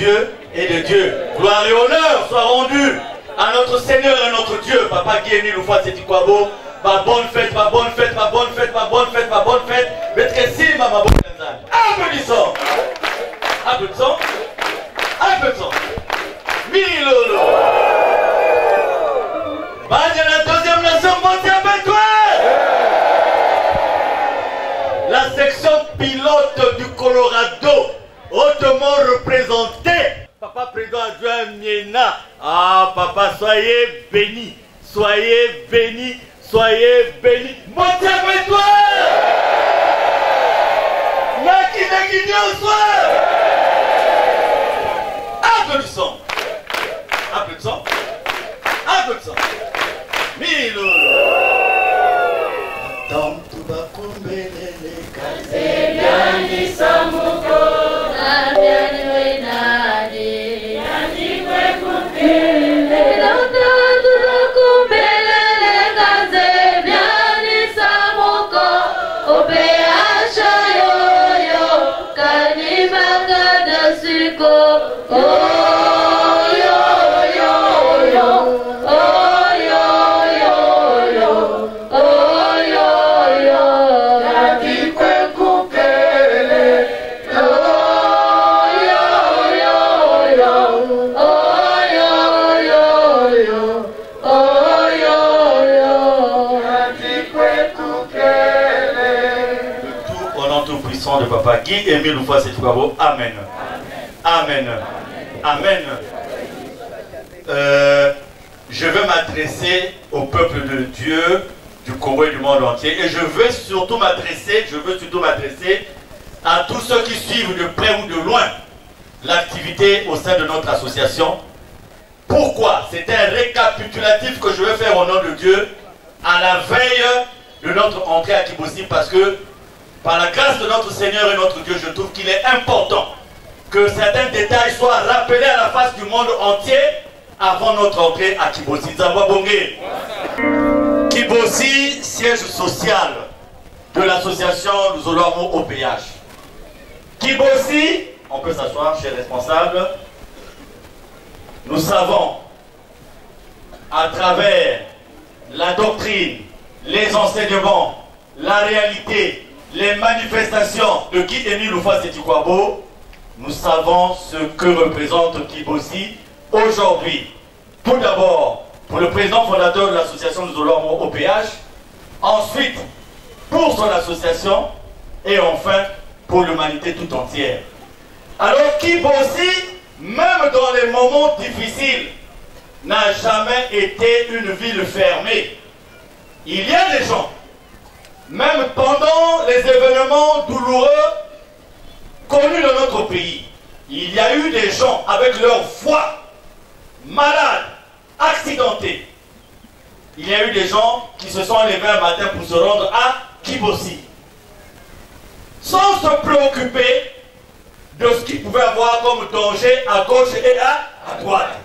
Dieu et de Dieu. Gloire et honneur soient rendus à notre Seigneur et notre Dieu. Papa Guy Émile Oufouat Sétikouabo, ma bonne fête, ma bonne fête, ma bonne fête, ma bonne fête, ma bonne fête. Maître Simba, ma bonne fête. Applaudissons. Applaudissons. Applaudissons. Milolo. Badja la deuxième nation, montez avec toi. La section pilote du Colorado, hautement représentée. Papa président adjoint Miena. Ah, papa, soyez bénis. Soyez bénis. Soyez bénis. Montez avec toi. Naki Naki soir. Applaudissons. Applaudissons. Applaudissons. Milo. Attends, tout va combler les cases. C'est bien dit Samuko. De Papa Guy Émile Oufouat Sétikouabo. Amen. Amen. Amen. Je veux m'adresser au peuple de Dieu, du Congo et du monde entier. Et je veux surtout m'adresser à tous ceux qui suivent de près ou de loin l'activité au sein de notre association. Pourquoi? C'est un récapitulatif que je veux faire au nom de Dieu à la veille de notre entrée à Kibossi, parce que par la grâce de notre Seigneur et notre Dieu, je trouve qu'il est important que certains détails soient rappelés à la face du monde entier avant notre entrée à Kibossi. Zamba Bongé. Kibossi, siège social de l'association Luzolamo OPH. Kibossi, on peut s'asseoir chez les responsables. Nous savons, à travers la doctrine, les enseignements, la réalité, les manifestations de Guy Émile Oufouat Sétikouabo, nous savons ce que représente Kibossi aujourd'hui. Tout d'abord, pour le président fondateur de l'association Luzolamo OPH, ensuite pour son association et enfin pour l'humanité tout entière. Alors Kibossi, même dans les moments difficiles, n'a jamais été une ville fermée. Il y a des gens, même pendant les événements douloureux connus dans notre pays, il y a eu des gens avec leur foi malades, accidentés. Il y a eu des gens qui se sont levés un matin pour se rendre à Kibossi, sans se préoccuper de ce qu'ils pouvaient avoir comme danger à gauche et à droite.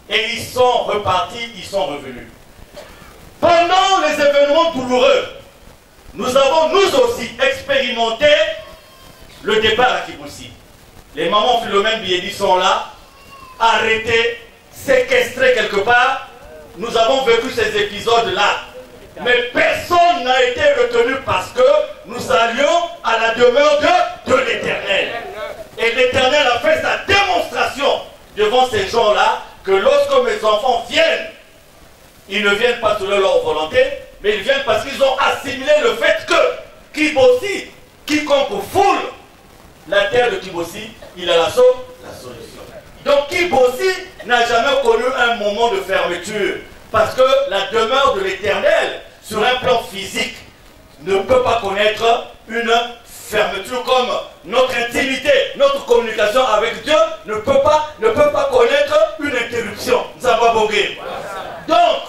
Et ils sont repartis, ils sont revenus. Pendant les événements douloureux, nous avons nous aussi expérimenté le départ à Kibossi. Les mamans Philomène Biedi sont là, arrêtées, séquestrées quelque part. Nous avons vécu ces épisodes-là. Mais personne n'a été retenu parce que nous allions à la demeure de l'Éternel. Et l'Éternel a fait sa démonstration devant ces gens-là que lorsque mes enfants viennent, ils ne viennent pas selon leur volonté, mais ils viennent parce qu'ils ont assimilé le fait que Kibossi, quiconque foule la terre de Kibossi, il a la solution. Donc Kibossi n'a jamais connu un moment de fermeture, parce que la demeure de l'Éternel, sur un plan physique, ne peut pas connaître une fermeture, comme notre intimité, notre communication avec Dieu ne peut pas connaître une interruption. Donc,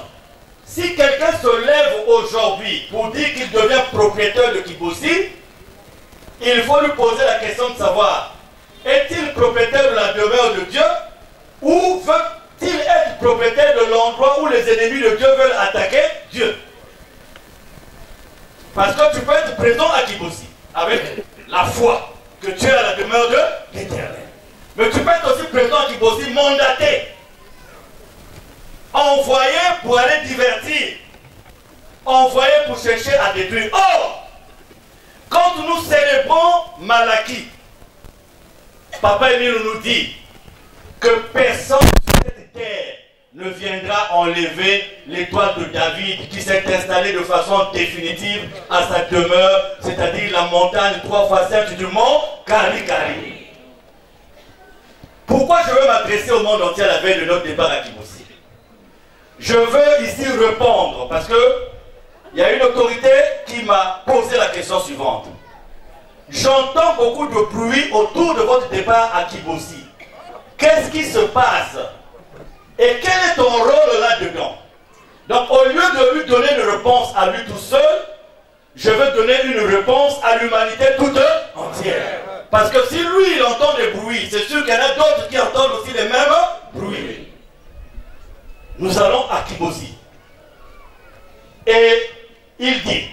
si quelqu'un se lève aujourd'hui pour dire qu'il devient propriétaire de Kibossi, il faut lui poser la question de savoir, est-il propriétaire de la demeure de Dieu ou veut-il être propriétaire de l'endroit où les ennemis de Dieu veulent attaquer Dieu? Parce que tu peux être présent à Kibossi avec la foi que tu es à la demeure de l'Éternel. Mais tu peux être aussi président qui peut aussi mandater, envoyé pour aller divertir, envoyé pour chercher à détruire. Or, quand nous célébrons Malachie, Papa Émile nous dit que personne sur cette terre ne viendra enlever l'étoile de David qui s'est installée de façon définitive à sa demeure, c'est-à-dire la montagne 3 fois 7 du mont Kari. Pourquoi je veux m'adresser au monde entier à la veille de notre débat à Kibossi? Je veux ici répondre parce que il y a une autorité qui m'a posé la question suivante. J'entends beaucoup de bruit autour de votre débat à Kibossi. Qu'est-ce qui se passe? Et quel est ton rôle là-dedans? Donc au lieu de lui donner une réponse à lui tout seul, je veux donner une réponse à l'humanité toute entière. Parce que si lui il entend des bruits, c'est sûr qu'il y en a d'autres qui entendent aussi les mêmes bruits. Nous allons à Kibossi. Et il dit,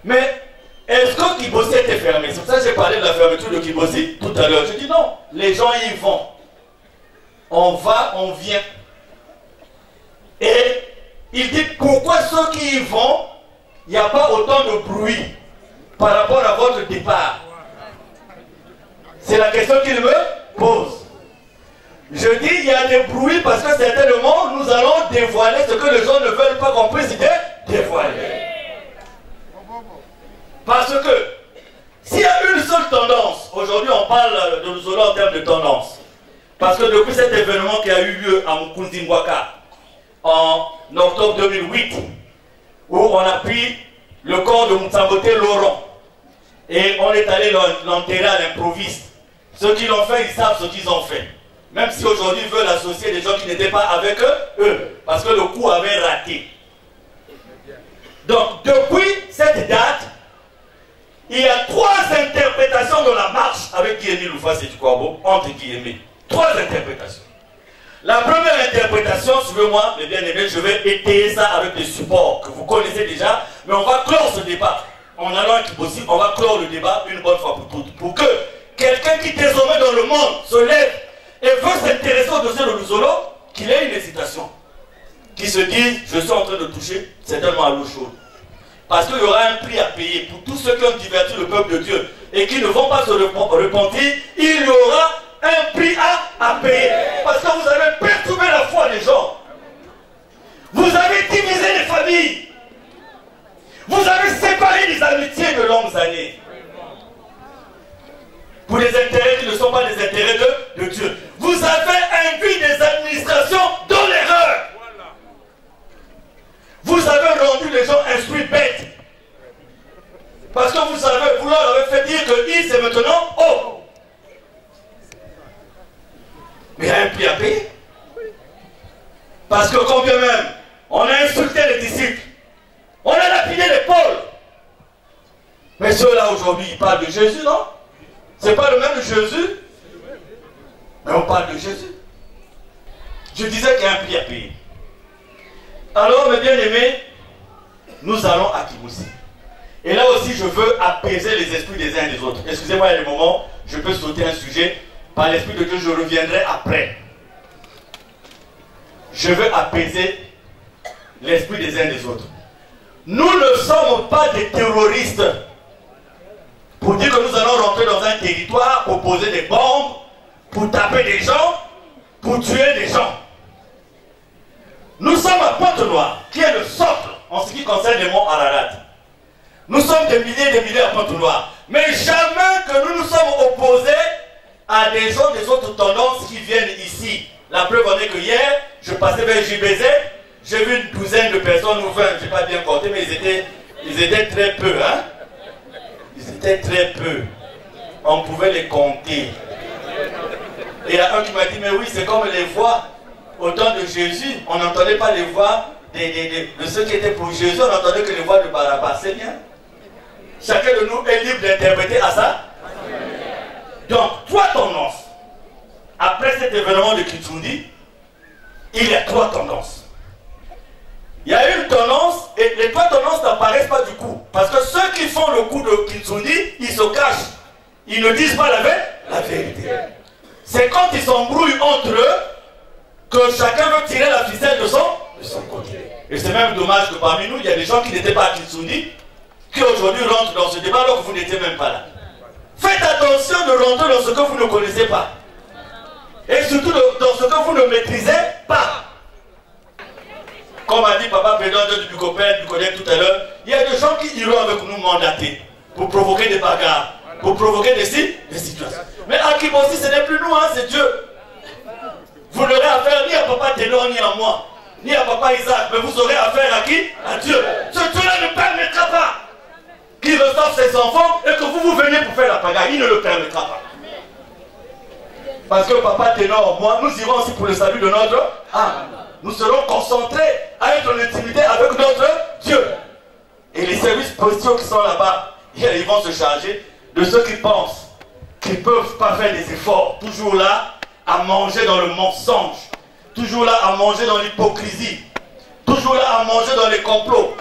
mais est-ce que Kibossi était fermé? C'est pour ça que j'ai parlé de la fermeture de Kibossi tout à l'heure. Je dis non, les gens y vont. On va, on vient. Et il dit, pourquoi ceux qui y vont, il n'y a pas autant de bruit par rapport à votre départ? C'est la question qu'il me pose. Je dis, il y a des bruits parce que certainement, nous allons dévoiler ce que les gens ne veulent pas qu'on puisse dévoiler. Parce que, s'il y a une seule tendance, aujourd'hui on parle de nous en termes de tendance, parce que depuis cet événement qui a eu lieu à Mukundingwaka, en octobre 2008, où on a pris le corps de Moutsambote Laurent, et on est allé l'enterrer à l'improviste. Ceux qui l'ont fait, ils savent ce qu'ils ont fait. Même si aujourd'hui ils veulent associer des gens qui n'étaient pas avec eux, parce que le coup avait raté. Donc, depuis cette date, il y a 3 interprétations de la marche avec Guillemé Loufas et Tukwabo, entre guillemets. 3 interprétations. La première interprétation, suivez-moi, mes bien-aimés, je vais étayer ça avec des supports que vous connaissez déjà, mais on va clore ce débat. En allant à Kibossi, on va clore le débat une bonne fois pour toutes. Pour que quelqu'un qui désormais dans le monde se lève et veut s'intéresser au dossier de Luzolo, qu'il ait une hésitation. Qui se dise, je suis en train de toucher certainement à l'eau chaude. Parce qu'il y aura un prix à payer pour tous ceux qui ont diverti le peuple de Dieu et qui ne vont pas se repentir, il y aura un prix à payer. Parce que vous avez perturbé la foi des gens. Vous avez divisé les familles. Vous avez séparé les amitiés de longues années. Pour des intérêts qui ne sont pas des intérêts de Dieu. Vous avez induit des administrations dans l'erreur. Vous avez rendu les gens instruits bêtes. Parce que vous leur avez fait dire que I c'est maintenant O. Mais il y a un prix à payer. Parce que combien même, on a insulté les disciples. On a lapidé l'épaule. Mais ceux-là aujourd'hui, ils parlent de Jésus, non? C'est pas le même Jésus? Mais on parle de Jésus. Je disais qu'il y a un prix à payer. Alors, mes bien-aimés, nous allons à Kibossi. Et là aussi, je veux apaiser les esprits des uns et des autres. Excusez-moi, il y a des moments, je peux sauter un sujet. Par l'Esprit de Dieu, je reviendrai après. Je veux apaiser l'esprit des uns et des autres. Nous ne sommes pas des terroristes pour dire que nous allons rentrer dans un territoire pour poser des bombes, pour taper des gens, pour tuer des gens. Nous sommes à Pointe-Noire, qui est le socle en ce qui concerne les monts Ararat. Nous sommes des milliers à Pointe-Noire. Mais jamais que nous nous sommes opposés à des gens des autres tendances qui viennent ici. La preuve en est que hier, je passais vers JBZ, j'ai vu une douzaine de personnes, ou 20, je n'ai pas bien compté, mais ils étaient très peu. Hein? Ils étaient très peu. On pouvait les compter. Et il y a un qui m'a dit, mais oui, c'est comme les voix au temps de Jésus. On n'entendait pas les voix de ceux qui étaient pour Jésus, on n'entendait que les voix de Barabbas. C'est bien. Chacun de nous est libre d'interpréter à ça. Donc, 3 tendances. Après cet événement de Kitsundi, il y a 3 tendances. Il y a une tendance, et les 3 tendances n'apparaissent pas du coup. Parce que ceux qui font le coup de Kitsundi, ils se cachent. Ils ne disent pas la vérité. C'est quand ils s'embrouillent entre eux que chacun veut tirer la ficelle de son côté. Et c'est même dommage que parmi nous, il y a des gens qui n'étaient pas à Kitsundi, qui aujourd'hui rentrent dans ce débat alors que vous n'étiez même pas là. Faites attention de rentrer dans ce que vous ne connaissez pas. Et surtout dans ce que vous ne maîtrisez pas. Comme a dit Papa Président du copain, du collègue tout à l'heure, il y a des gens qui iront avec nous mandater pour provoquer des bagarres, pour provoquer des situations. Mais à Kibossi, ce n'est plus nous, hein, c'est Dieu. Vous n'aurez affaire ni à Papa Ténor, ni à moi, ni à Papa Isaac, mais vous aurez affaire à qui? À Dieu. Ce Dieu-là ne permettra pas qu'il reçoive ses enfants et que vous veniez pour faire la pagaille. Il ne le permettra pas. Parce que Papa Ténor, moi, nous irons aussi pour le salut de notre âme. Nous serons concentrés à être en intimité avec notre Dieu. Et les services postaux qui sont là-bas, ils vont se charger de ceux qui pensent qu'ils ne peuvent pas faire des efforts. Toujours là, à manger dans le mensonge. Toujours là, à manger dans l'hypocrisie. Toujours là, à manger dans les complots.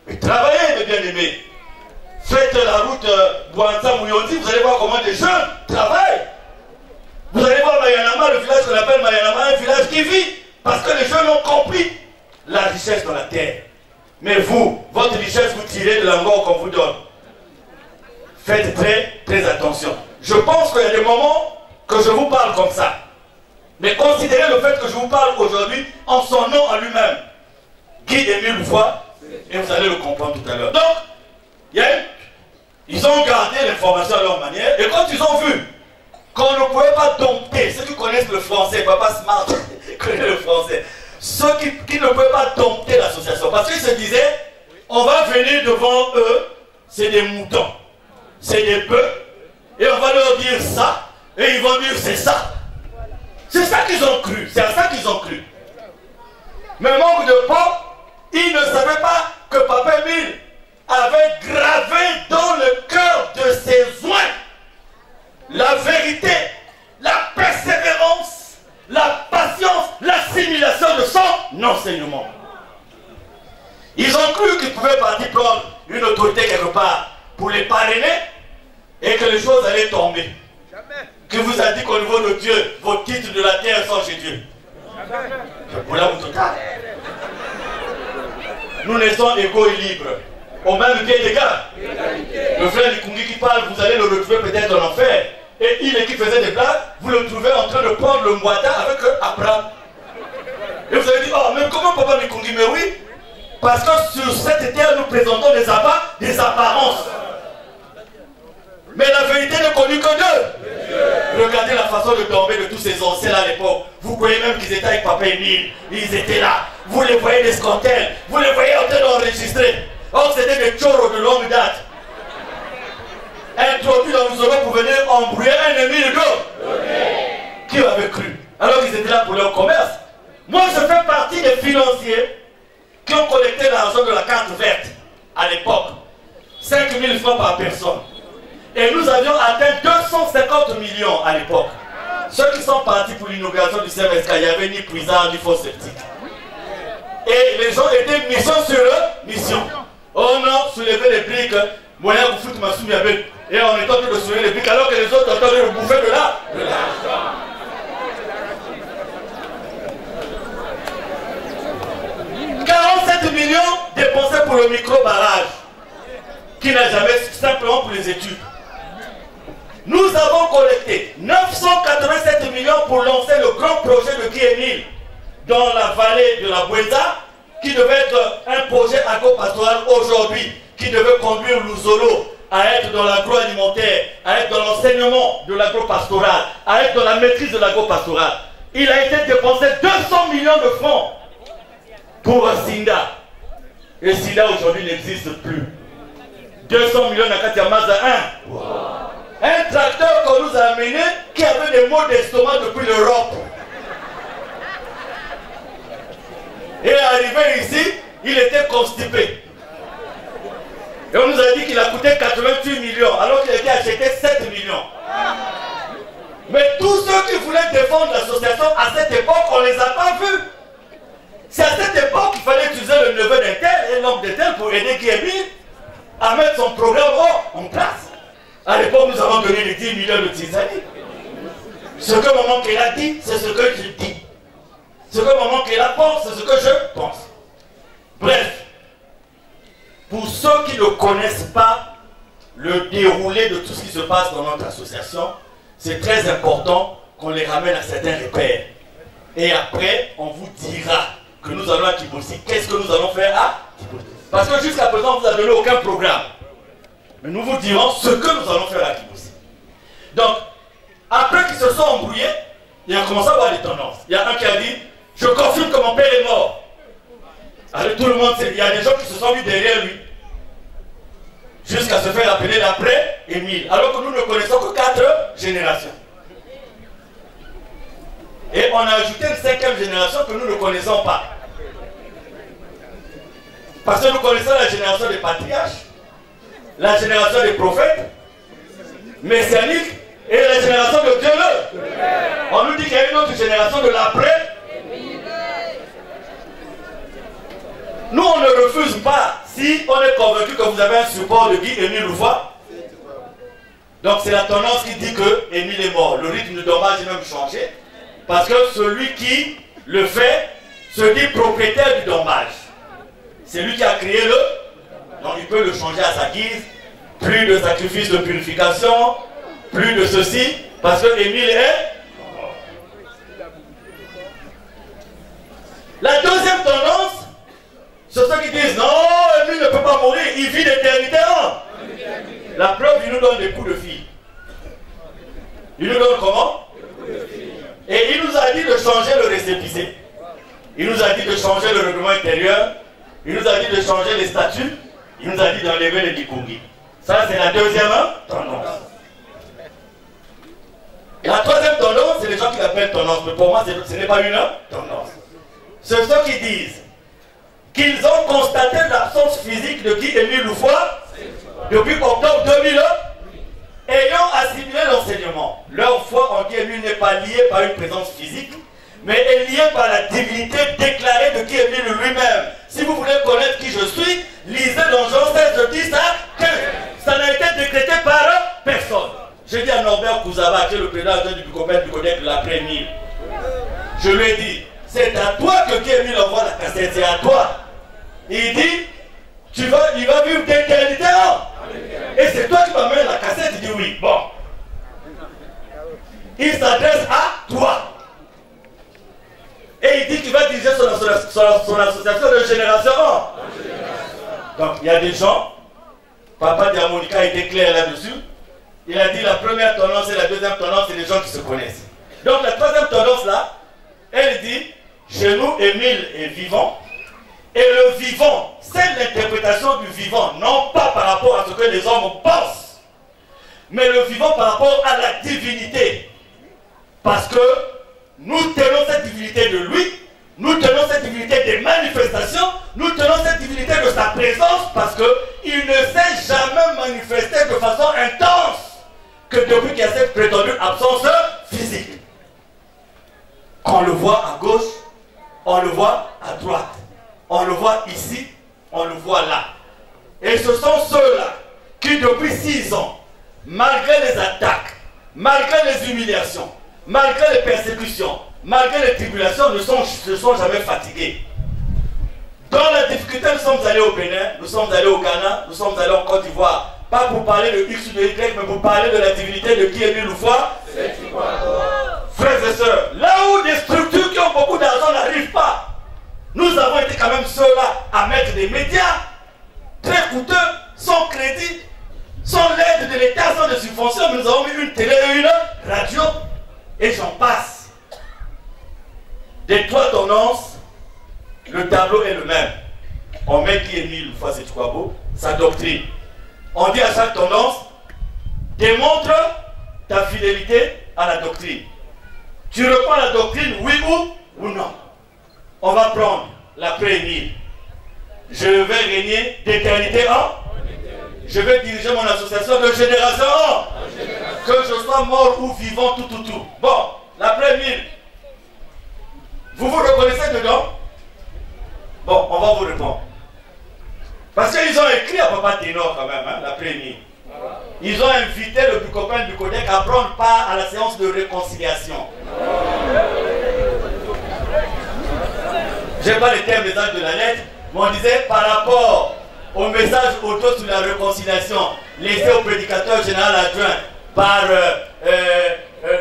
Mais travaillez, mes bien-aimés. Faites la route Bouanza Mouyondi, vous allez voir comment des jeunes travaillent. Vous allez voir Mayanama, le village qu'on appelle Mayanama, un village qui vit. Parce que les jeunes ont compris la richesse dans la terre. Mais vous, votre richesse, vous tirez de l'angor qu'on vous donne. Faites très attention. Je pense qu'il y a des moments que je vous parle comme ça. Mais considérez le fait que je vous parle aujourd'hui en son nom à lui-même. Guy Émile Voix, et vous allez le comprendre tout à l'heure. Donc, ils ont gardé l'information à leur manière, et quand ils ont vu qu'on ne pouvait pas dompter, ceux qui connaissent le français, Papa Smart connaît le français, ceux qui ne pouvaient pas dompter l'association, parce qu'ils se disaient, on va venir devant eux, c'est des moutons, c'est des bœufs, et on va leur dire ça, et ils vont dire c'est ça. C'est ça qu'ils ont cru, c'est à ça qu'ils ont cru. Mais manque de peau, ils ne savaient pas que Papa Émile avait gravé dans le cœur de ses oins la vérité, la persévérance, la patience, l'assimilation de son enseignement. Ils ont cru qu'ils pouvaient partir prendre une autorité quelque part pour les parrainer et que les choses allaient tomber. Qui vous a dit qu'au niveau de Dieu, vos titres de la terre sont chez Dieu? Pour la total. Nous naissons égaux et libres. Au même pied d'égard. Le frère Likungi qui parle, vous allez le retrouver peut-être en enfer. Et il qui faisait des blagues, vous le trouvez en train de prendre le Mwata avec Abraham. Et vous allez dire, oh, mais comment Papa Likungi? Mais oui, parce que sur cette terre, nous présentons des apparences. Mais la vérité ne connut que Dieu. Regardez la façon de tomber de tous ces anciens à l'époque. Vous croyez même qu'ils étaient avec Papa Émile. Ils étaient là. Vous les voyez des scantels. Vous les voyez en train d'enregistrer. Or, c'était des choros de longue date. Introduits dans nous pour venir embrouiller un ennemi de Dieu. Qui avait cru? Alors ils étaient là pour leur commerce. Moi, je fais partie des financiers qui ont collecté l'argent de la carte verte à l'époque. 5 000 francs par personne. Et nous avions atteint 250 millions à l'époque. Ceux qui sont partis pour l'inauguration du CMSK, il n'y avait ni cuisard ni faux sceptique. Et les gens étaient mission sur eux, mission. On a soulevé les briques, moyen de foutre ma soumiabelle. Et on est en train de soulever les briques alors que les autres sont en train de bouffer de l'argent. « 47 millions dépensés pour le micro-barrage, qui n'a jamais, simplement pour les études. Nous avons collecté 987 millions pour lancer le grand projet de Guy Émile dans la vallée de la Bouéza, qui devait être un projet agro-pastoral aujourd'hui, qui devait conduire Luzolo à être dans l'agroalimentaire, à être dans l'enseignement de l'agro-pastoral, à être dans la maîtrise de l'agro-pastoral. Il a été dépensé 200 millions de francs pour Sinda. Et Sinda aujourd'hui n'existe plus. 200 millions à Katiamaza 1. Wow. Un tracteur qu'on nous a amené qui avait des maux d'estomac depuis l'Europe. Et arrivé ici, il était constipé. Et on nous a dit qu'il a coûté 88 millions, alors qu'il a été acheté 7 millions. Mais tous ceux qui voulaient défendre l'association à cette époque, on ne les a pas vus. C'est à cette époque qu'il fallait utiliser le neveu d'un tel et l'homme de tel pour aider Guy Émile à mettre son programme en place. À l'époque, nous avons donné les 10 millions de Tanzanie. Ce que Maman Kéla dit, c'est ce que je dis. Ce que Maman Kéla pense, c'est ce que je pense. Bref, pour ceux qui ne connaissent pas le déroulé de tout ce qui se passe dans notre association, c'est très important qu'on les ramène à certains repères. Et après, on vous dira que nous allons à Kibossi. Qu'est-ce que nous allons faire à Kibossi? Parce que jusqu'à présent, on ne vous a donné aucun programme. Mais nous vous dirons ce que nous allons faire à Kibossi. Donc, après qu'ils se sont embrouillés, il a commencé à avoir des tendances. Il y a un qui a dit, je confirme que mon père est mort. Alors tout le monde sait, il y a des gens qui se sont mis derrière lui. Jusqu'à se faire appeler l'après Émile. Alors que nous ne connaissons que 4 générations. Et on a ajouté une 5e génération que nous ne connaissons pas. Parce que nous connaissons la génération des patriarches, la génération des prophètes, messianiques, et la génération de Dieu. On nous dit qu'il y a une autre génération de l'après. Nous, on ne refuse pas si on est convaincu que vous avez un support de Guy Émile Louvois. Donc c'est la tendance qui dit que Émile est mort. Le rythme de dommage est même changé. Parce que celui qui le fait se dit propriétaire du dommage. C'est lui qui a créé le... Donc il peut le changer à sa guise. Plus de sacrifice de purification. Plus de ceci. Parce que Émile est... La deuxième tendance, c'est ceux qui disent non, Émile ne peut pas mourir, il vit d'éternité. La preuve, il nous donne des coups de fil. Il nous donne comment? Et il nous a dit de changer le récépissé. Il nous a dit de changer le règlement intérieur. Il nous a dit de changer les statuts. Il nous a dit d'enlever les Dikongi. Ça, c'est la deuxième tendance. La troisième tendance, c'est les gens qui l'appellent tendance. Mais pour moi, ce n'est pas une tendance. Ce sont ceux qui disent qu'ils ont constaté l'absence physique de Guy Émile Louvois depuis octobre 2001, ayant assimilé l'enseignement. Leur foi en Guy Émile n'est pas liée par une présence physique, mais est liée par la divinité déclarée de Guy Émile lui-même. Si vous voulez connaître qui je suis, lisez dans Jean 16, de 10 à 15. Ça n'a été décrété par personne. J'ai dit à Norbert Kouzaba, qui est le président du Bucopène du Codec de l'après-midi, je lui ai dit, c'est à toi que Guy Émile envoie la cassette, c'est à toi. Il dit, il va vivre d'éternité. Et c'est toi qui vas mettre la cassette. Il dit oui. Bon. Il s'adresse à toi. Et il dit qu'il va diriger son association de génération 1. Donc il y a des gens, Papa Diamonica a été clair là-dessus. Il a dit la première tendance et la deuxième tendance, c'est les gens qui se connaissent. Donc la troisième tendance là, elle dit, chez nous, Émile est vivant. Et le vivant, c'est l'interprétation du vivant, non pas par rapport à ce que les hommes pensent, mais le vivant par rapport à la divinité. Parce que nous tenons cette divinité de lui, nous tenons cette divinité des manifestations, nous tenons cette divinité de sa présence, parce qu'il ne s'est jamais manifesté de façon intense que depuis qu'il y a cette prétendue absence physique. On le voit à gauche, on le voit à droite. On le voit ici, on le voit là. Et ce sont ceux-là qui, depuis 6 ans, malgré les attaques, malgré les humiliations, malgré les persécutions, malgré les tribulations, ne sont jamais fatigués. Dans la difficulté, nous sommes allés au Bénin, nous sommes allés au Ghana, nous sommes allés en Côte d'Ivoire. Pas pour parler de X ou de Y, mais pour parler de la divinité de Guy Émile Louvois. Frères et sœurs, là où des structures qui ont beaucoup d'argent n'arrivent pas, nous avons été quand même ceux-là à mettre des médias très coûteux, sans crédit, sans l'aide de l'État, sans des subventions, mais nous avons mis une télé et une radio, et j'en passe. Des 3 tendances, le tableau est le même. On met Guy Émile Louvois Setoukwabo, sa doctrine. On dit à chaque tendance, démontre ta fidélité à la doctrine. Tu reprends la doctrine, oui ou non. On va prendre l'après-Émile. Je vais régner d'éternité en. Je vais diriger mon association de génération en. Que je sois mort ou vivant, tout. Bon, l'après-Émile. Vous vous reconnaissez dedans? Bon, on va vous répondre. Parce qu'ils ont écrit à Papa Ténor quand même, hein, l'après-Émile. ils ont invité le copain du Codec à prendre part à la séance de réconciliation. Je n'ai pas les termes exacts de la lettre, mais on disait par rapport au message audio sur la réconciliation laissé au prédicateur général adjoint par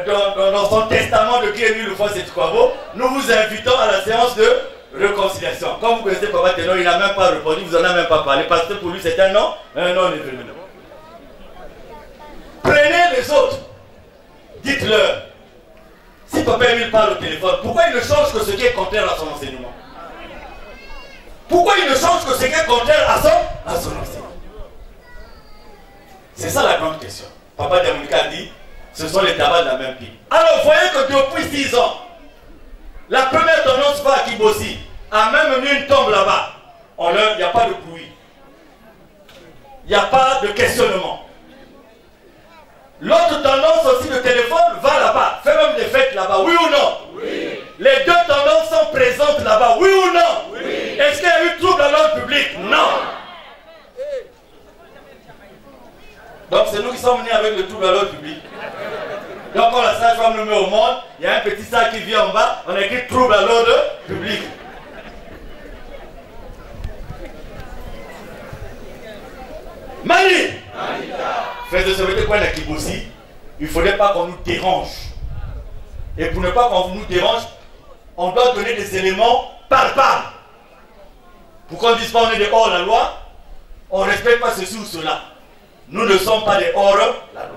dans son testament de qui est le foi Sétikwabo, nous vous invitons à la séance de réconciliation. Comme vous connaissez Papa Ténor, il n'a même pas répondu, vous n'en avez même pas parlé, parce que pour lui c'est un non événement. Prenez les autres, dites-leur, si Papa Emile parle au téléphone, pourquoi il ne change que ce qui est contraire à son enseignement? Pourquoi il ne change que ce qui est contraire à son enseignement? C'est ça la grande question. Papa Diamonika a dit, ce sont les tabacs de la même pipe. Alors voyez que depuis 6 ans, la première tendance va à Kibossi, a même mis une tombe là-bas. Il n'y a pas de bruit. Il n'y a pas de questionnement. L'autre tendance aussi de téléphone va là-bas, fait même des fêtes là-bas, oui ou non? Oui. Les deux tendances sont présentes là-bas, oui ou non? Oui. Est-ce qu'il y a eu trouble dans l'ordre public? Non. Donc c'est nous qui sommes venus avec le trouble dans l'ordre public. Donc quand la sage-femme nous met au monde, il y a un petit sac qui vient en bas, on a écrit trouble à l'ordre public. Mali! Fais de ce quoi la Kibossi, il ne faudrait pas qu'on nous dérange. Et pour ne pas qu'on nous dérange, on doit donner des éléments palpables. Pour qu'on ne dise pas on est des hors la loi, on ne respecte pas ceci ou cela. Nous ne sommes pas des hors la loi.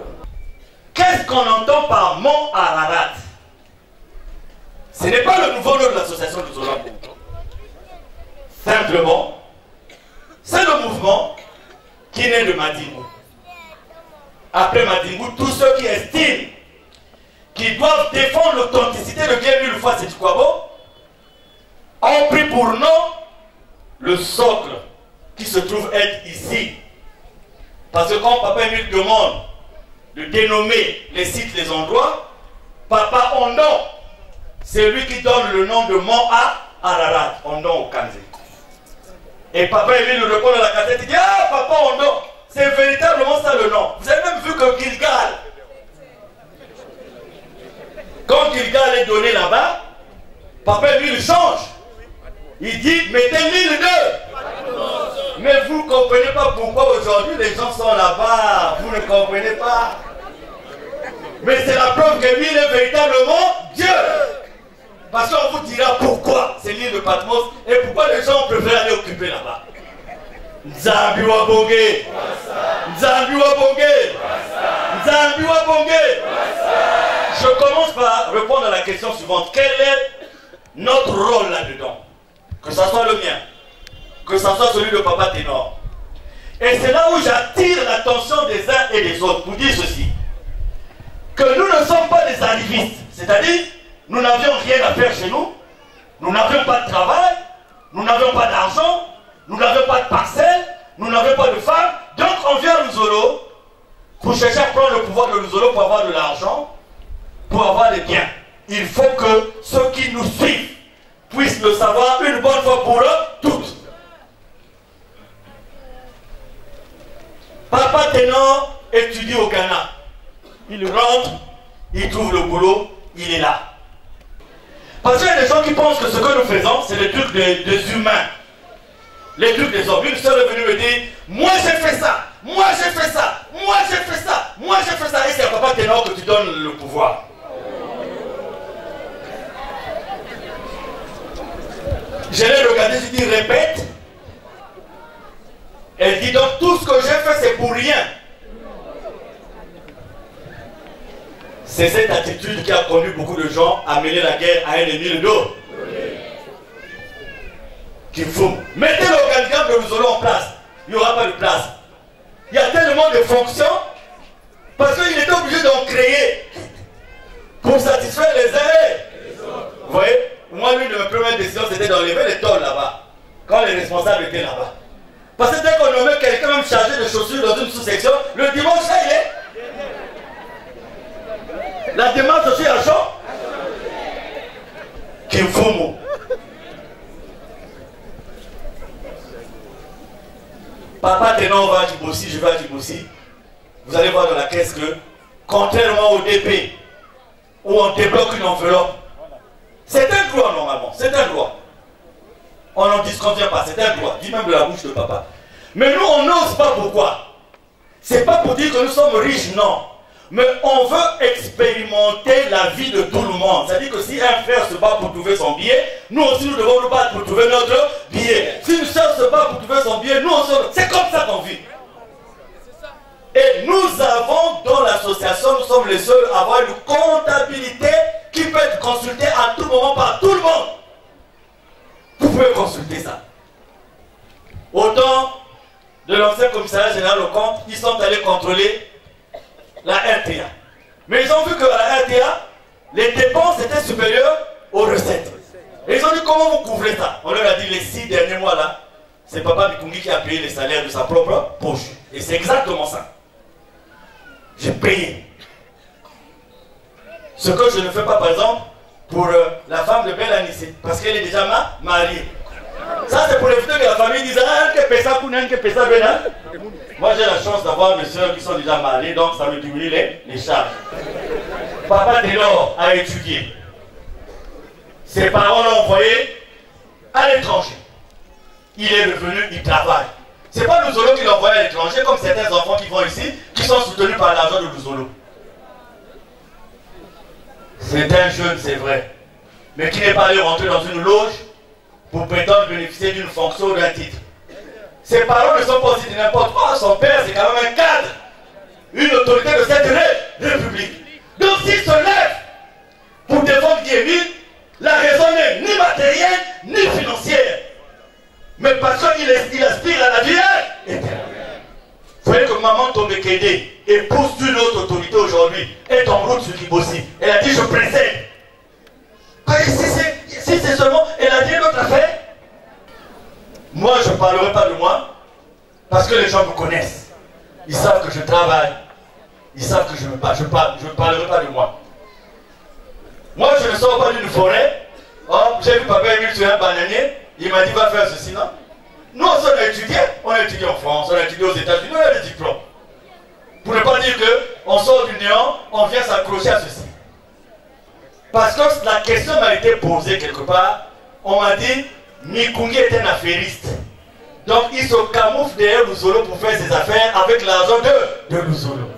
Qu'est-ce qu'on entend par Mont Ararat? Ce n'est pas le nouveau nom de l'association de Zolambo. Simplement, c'est le mouvement qui naît de Madingou. Après Madingou, tous ceux qui estiment qu'ils doivent défendre l'authenticité de Bienvenu le Foi Sétikwabo ont pris pour nom le socle qui se trouve être ici. Parce que quand Papa Emile demande de dénommer les sites, les endroits, Papa Ondon, c'est lui qui donne le nom de Mont Ararat, Ondon au Kanzé. Et Papa Emile nous répond à la cassette, il dit, ah Papa Ondon, c'est véritablement ça le nom. Vous avez même vu que Gilgal, quand Gilgal est donné là-bas, Papa Emile change. Il dit, mettez l'île 2. Mais vous ne comprenez pas pourquoi aujourd'hui les gens sont là-bas. Vous ne comprenez pas. Mais c'est la preuve que lui est véritablement Dieu. Parce qu'on vous dira pourquoi c'est l'île de Patmos et pourquoi les gens préfèrent aller occuper là-bas. Nzambi wa Bonge. Nzambi wa Bonge. Nzambi wa Bonge. Je commence par répondre à la question suivante. Quel est notre rôle là-dedans? Que ce soit le mien, que ce soit celui de Papa Ténor. Et c'est là où j'attire l'attention des uns et des autres pour dire ceci. Que nous ne sommes pas des arrivistes. C'est-à-dire, nous n'avions rien à faire chez nous. Nous n'avions pas de travail. Nous n'avions pas d'argent. Nous n'avions pas de parcelle. Nous n'avions pas de femme. Donc on vient à Luzolo pour chercher à prendre le pouvoir de Luzolo pour avoir de l'argent, pour avoir des biens. Il faut que ceux qui nous suivent puissent le savoir une bonne fois pour eux, toutes. Papa Ténor étudie au Ghana. Il rentre, il trouve le boulot, il est là. Parce qu'il y a des gens qui pensent que ce que nous faisons, c'est les trucs des humains. Les trucs des hommes. Une seule est venue me dire, moi j'ai fait ça, moi j'ai fait ça, moi j'ai fait ça, moi j'ai fait ça. Et c'est à Papa Ténor que tu donnes le pouvoir. Je l'ai regardé, je dis répète. Elle dit donc tout ce que j'ai fait c'est pour rien. C'est cette attitude qui a conduit beaucoup de gens à mener la guerre à un ennemi de dos. Qui fume. Mettez l'organigramme de Luzolo en place. Il n'y aura pas de place. Il y a tellement de fonctions parce qu'il était obligé d'en créer pour satisfaire les uns et les autres. Vous voyez? Moi, l'une de mes premières décisions, c'était d'enlever les tôles là-bas, quand les responsables étaient là-bas. Parce que dès qu'on nommait quelqu'un même chargé de chaussures dans une sous-section, le dimanche, là, il est. La démarche aussi a changé. Kimfumu. Papa Ténor va à Djibouti, je vais à Djibouti. vous allez voir dans la caisse que, contrairement au DP, où on débloque une enveloppe, c'est un droit normalement, c'est un droit. On n'en disconvient pas, c'est un droit, dit même de la bouche de papa. Mais nous, on n'ose pas, pourquoi? C'est pas pour dire que nous sommes riches, non. Mais on veut expérimenter la vie de tout le monde. C'est-à-dire que si un frère se bat pour trouver son billet, nous aussi nous devons nous battre pour trouver notre billet. Si une soeur se bat pour trouver son billet, nous aussi, c'est comme ça qu'on vit. Et nous avons dans l'association, nous sommes les seuls à avoir une comptabilité qui peut être consultée à tout moment par tout le monde. Vous pouvez consulter ça. Autant de l'ancien commissariat général au compte, ils sont allés contrôler la RTA. Mais ils ont vu que à la RTA, les dépenses étaient supérieures aux recettes. Et ils ont dit comment vous couvrez ça? On leur a dit les 6 derniers mois là, c'est Papa Mikungi qui a payé les salaires de sa propre poche. Et c'est exactement ça. J'ai payé. Ce que je ne fais pas par exemple pour la femme de Belle Anissé, parce qu'elle est déjà mariée. Ça c'est pour éviter que la famille dise ah, que pesa kunan, que pesa bena. Moi j'ai la chance d'avoir mes soeurs qui sont déjà mariées, donc ça me diminue les charges. Papa Taylor a étudié. Ses parents l'ont envoyé à l'étranger. Il est revenu, il travaille. C'est pas Luzolo qui l'a envoyé à l'étranger, comme certains enfants qui vont ici, qui sont soutenus par l'argent de Luzolo. C'est un jeune, c'est vrai, mais qui n'est pas allé rentrer dans une loge pour prétendre bénéficier d'une fonction ou d'un titre. Ses parents ne sont pas aussi de n'importe quoi. Son père, c'est quand même un cadre, une autorité de cette république. Donc s'il se lève pour défendre Guévin, la raison n'est ni matérielle, ni financière. Mais parce qu'il aspire à la vie éternelle. Vous voyez que maman Tombekede, épouse d'une autre autorité aujourd'hui, est en route sur Kibossi. Elle a dit je précède. Si c'est seulement, elle a dit une autre affaire. Moi je ne parlerai pas de moi, parce que les gens me connaissent. Ils savent que je travaille. Ils savent que je ne parlerai pas de moi. Moi je ne sors pas d'une forêt. Oh, j'ai vu Papa Emile sur un bananier. Il m'a dit va faire ceci, non? Nous on a étudié en France, on a étudié aux États-Unis, on a des diplômes. Pour ne pas dire qu'on sort du néant, on vient s'accrocher à ceci. Parce que la question m'a été posée quelque part, on m'a dit Mikungi est un affairiste. Donc il se camoufle derrière Luzolo pour faire ses affaires avec l'argent de Luzolo.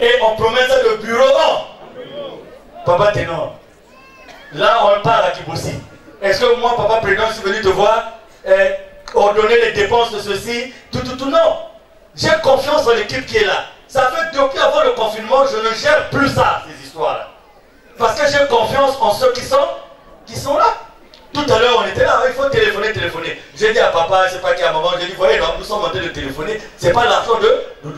Et on promet ça le bureau. Papa Ténor. Là, on part à Kibossi. Est-ce que moi, Papa Président, je suis venu te voir ordonner les dépenses de ceci? Tout, non. J'ai confiance en l'équipe qui est là. Ça fait depuis avant le confinement, je ne gère plus ça, ces histoires-là. Parce que j'ai confiance en ceux qui sont là. Tout à l'heure, on était là, il faut téléphoner. J'ai dit à papa, je ne sais pas qui à un moment, j'ai dit, voyez, nous sommes en train de téléphoner, c'est pas l'argent de nous.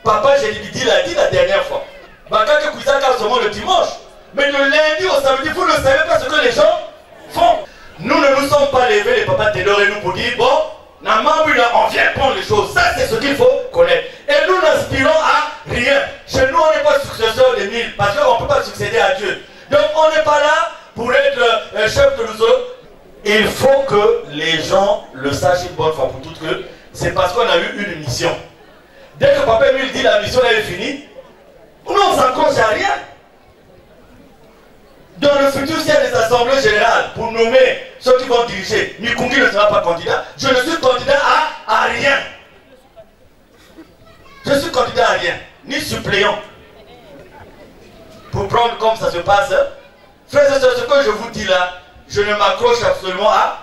Papa, j'ai dit la dernière fois. Bakake Kouizaka seulement le dimanche. Mais de lundi au samedi, vous ne savez pas ce que les gens font. Nous ne nous sommes pas levés, les papas Tédor et nous, pour dire, bon, on vient prendre les choses. Ça, c'est ce qu'il faut connaître. Et nous n'aspirons à rien. Chez nous, on n'est pas successeur des 1000, parce qu'on ne peut pas succéder à Dieu. Donc, on n'est pas là pour être chef de nous autres. Il faut que les gens le sachent une bonne fois pour toutes que c'est parce qu'on a eu une mission. Dès que Papa Emile dit la mission elle est finie, nous on s'accroche à rien. Dans le futur, s'il y a des assemblées générales pour nommer ceux qui vont diriger, Mikungi ne sera pas candidat. Je ne suis candidat à rien. Je suis candidat à rien, ni suppléant. Pour prendre comme ça se passe, frères et sœurs, ce que je vous dis là, je ne m'accroche absolument à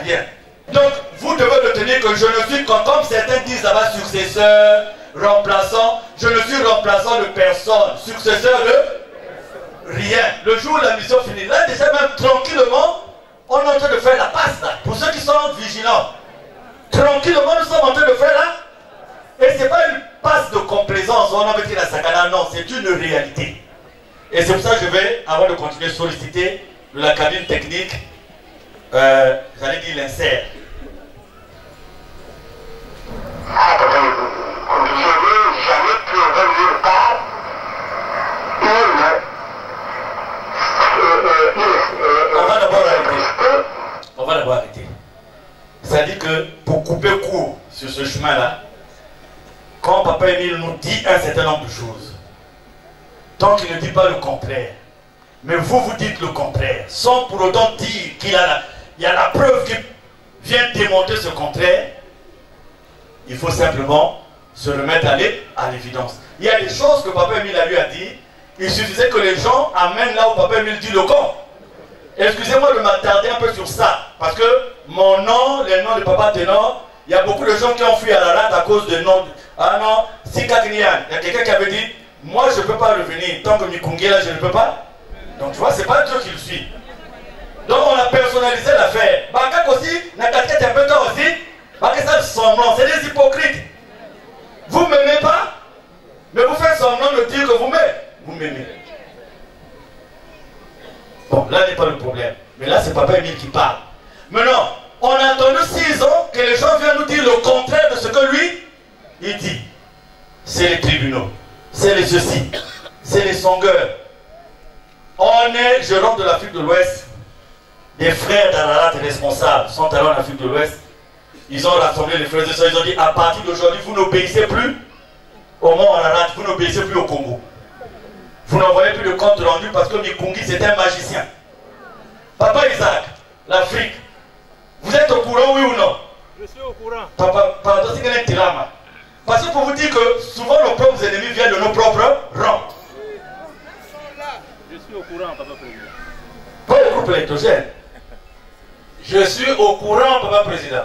rien. Donc, vous devez retenir que je ne suis, comme certains disent là-bas, successeur, remplaçant. Je ne suis remplaçant de personne, successeur de rien. Le jour où la mission finit, là, déjà même tranquillement, on est en train de faire la passe là. Pour ceux qui sont vigilants, tranquillement, nous sommes en train de faire là. Et ce n'est pas une passe de complaisance, on a mis la sakana, non, c'est une réalité. Et c'est pour ça que je vais, avant de continuer, solliciter de la cabine technique, j'allais dire l'insert. On va d'abord arrêter. C'est-à-dire que pour couper court sur ce chemin-là, quand Papa Émile nous dit un certain nombre de choses, tant qu'il ne dit pas le contraire, mais vous dites le contraire, sans pour autant dire qu'il y a la preuve qui vient démontrer ce contraire, il faut simplement se remettre à l'évidence. Il y a des choses que Papa Émile lui a dit, il suffisait que les gens amènent là où Papa Émile dit le corps. Excusez-moi de m'attarder un peu sur ça, parce que mon nom, le nom de Papa Ténor, il y a beaucoup de gens qui ont fui à la rate à cause de nom. Ah non, Sika Kriyan. Il y a quelqu'un qui avait dit, moi je ne peux pas revenir, tant que Mikungi là je ne peux pas. Donc tu vois, c'est pas Dieu qui le suit. Donc on a personnalisé l'affaire. Bakak aussi, Nakaket un peu tard aussi, Bakak ça semblant, c'est des hypocrites. Vous ne m'aimez pas, mais vous faites semblant de dire que vous m'aimez. Bon, là n'est pas le problème. Mais là c'est Papa Émile qui parle. Maintenant, on a attendu 6 ans que les gens viennent nous dire le contraire de ce que lui, il dit. C'est les tribunaux, c'est les ceci, c'est les songueurs. On est, je rentre de l'Afrique de l'Ouest, des frères d'Ararat responsables sont allés en Afrique de l'Ouest. Ils ont rassemblé les frères et sœurs, ils ont dit à partir d'aujourd'hui, vous n'obéissez plus au mont Ararat, vous n'obéissez plus au Congo. Vous n'envoyez plus de compte rendu parce que Mikungi c'est un magicien. Papa Isaac, l'Afrique, vous êtes au courant, oui ou non? Je suis au courant. Pardon, c'est qu'un tirama. Parce que pour vous dire que souvent nos propres ennemis viennent de nos propres rangs. Je suis au courant, Papa Président. Pas le groupe électrogène. Je suis au courant, Papa Président.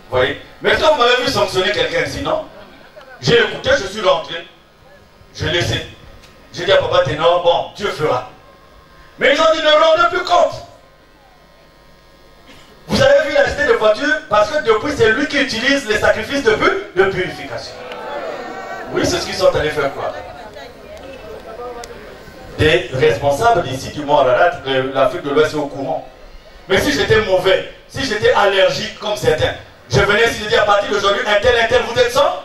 Vous voyez? Maintenant, vous m'avez vu sanctionner quelqu'un ici, non? J'ai écouté, je suis rentré. Je l'ai laissé. J'ai dit à Papa Ténor, bon, Dieu fera. Mais ils ont dit, ne rendez plus compte. Vous avez vu la cité de voiture parce que depuis c'est lui qui utilise les sacrifices de purification. Oui, c'est ce qu'ils sont allés faire quoi. Des responsables ici du Mont Ararat, de l'Afrique de l'Ouest au courant. Mais si j'étais mauvais, si j'étais allergique comme certains, je venais ici, je dis à partir d'aujourd'hui, un tel, vous êtes sans?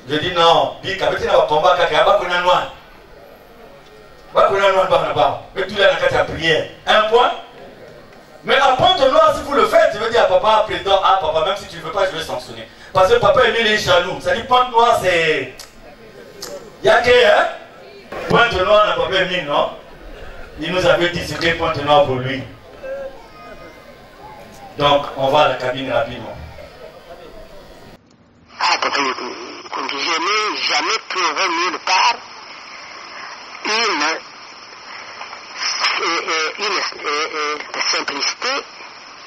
Je dis non, mais tout là, la prière. Un point. Mais à Pointe-Noire, si vous le faites, je vais dire à Papa Président, ah Papa, même si tu ne veux pas, je vais sanctionner. Parce que Papa Émile est jaloux. Ça dit Pointe-Noire, c'est... Yake, hein? Pointe-Noire n'a Papa Émile, non? Il nous avait dit c'était Pointe-Noire pour lui. Donc, on va à la cabine rapidement. Ah, Papa, je n'ai jamais trouvé nulle part de simplicité,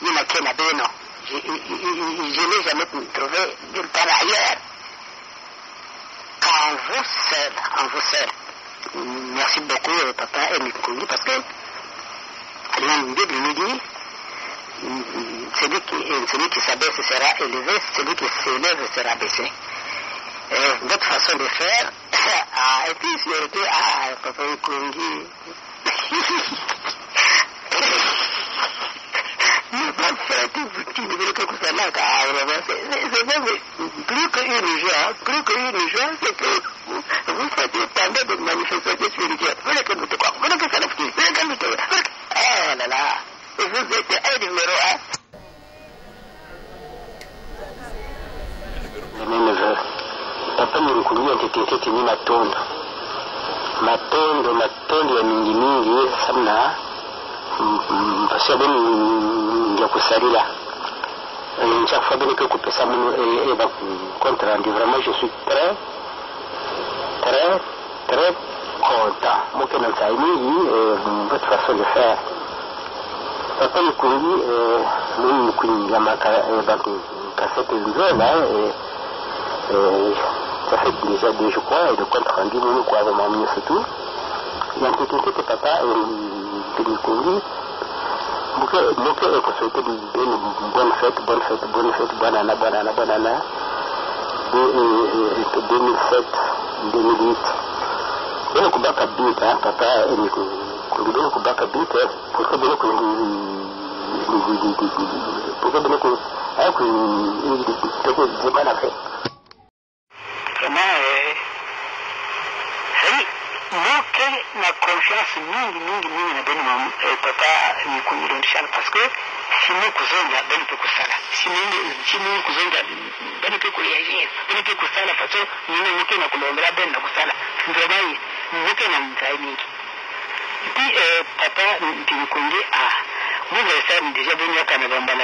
une Kenabé, non. Je n'ai jamais trouvé nulle part ailleurs qu'en vous seul, Merci beaucoup, Papa et Mikungi, parce que la Bible nous dit celui qui s'abaisse sera élevé, celui qui s'élève sera baissé. Votre façon de faire, et puis j'ai été, Papa Mikungi. Plus qu'une joie, c'est que vous faites tellement de manifestations spirituelles. Vous voulez que nous te croyons, vous voulez que ça nous tue, vous voulez que nous te croyons. Oh là là, vous êtes un numéro 1. Papa Mikungi antetete ni matondo ya mingi sana mpasha beni ya kusalila chaque fois beni que kupesa muno et va contre rendu. Vraiment je suis très content. Moi que même ça votre façon de faire. Papa Mikungi Mikungi la marque cassette de là et ça fait déjà 2 je crois et de compte rendu nous quoi vraiment mieux surtout. Il y a un petit papa et Mikungi Moke est souhaité une bonne fête, bonne année, 2007, 2008. Il y a un kubaka bit, papa et Mikungi, un kubaka bit, pour que bien confiance mingi na beno papa Mikuni Rondishal parce que sinon kuzonga beno pe kusala sinon kuzonga beno pe kureagir beno pe kusala façon nina muke na kulombera beno na kusala ndobai muke na mkai mingi puis papa Mikuni vous avez déjà venu à Canada mais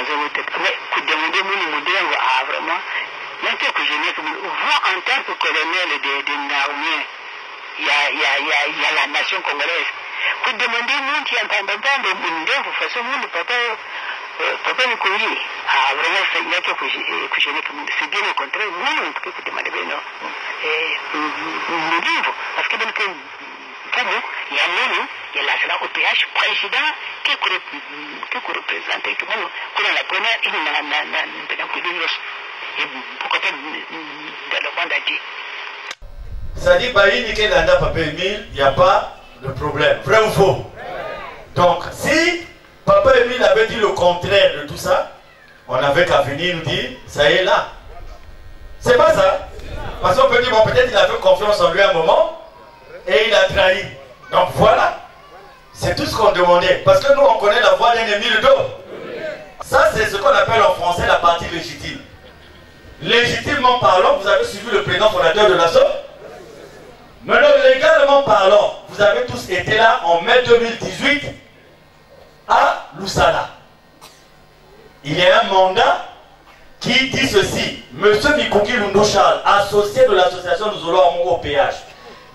ku demander mon modèle vraiment là que je n'ai que vous en tant que colonel de l'armée il y a la nation congolaise. Vous demandez nous qui entendons pas de vous façon monde papa Mikuni vraiment c'est il y a que je n'ai que c'est bien au contraire nous que vous demandez bien non nous vivons parce que donc il y a la cela au PH président qui représente que bon pour la première il n'a et pourquoi pas dans le monde entier. Ça dit, Baïni Kenanda Papa Emile, il n'y a pas de problème. Vrai ou faux? Donc, si Papa Emile avait dit le contraire de tout ça, on n'avait qu'à venir nous dire, ça y est là. C'est pas ça. Parce qu'on peut dire, bon, peut-être il a fait confiance en lui un moment et il a trahi. Donc voilà. C'est tout ce qu'on demandait. Parce que nous, on connaît la voix d'un Émile d'eau. Ça, c'est ce qu'on appelle en français la partie légitime. Légitimement parlant, vous avez suivi le président fondateur de l'ASSO. Maintenant, légalement parlant, vous avez tous été là en mai 2018 à Lusala. Il y a un mandat qui dit ceci. Monsieur Mikuki Lundushal, associé de l'association Nuzolo Amongo PH,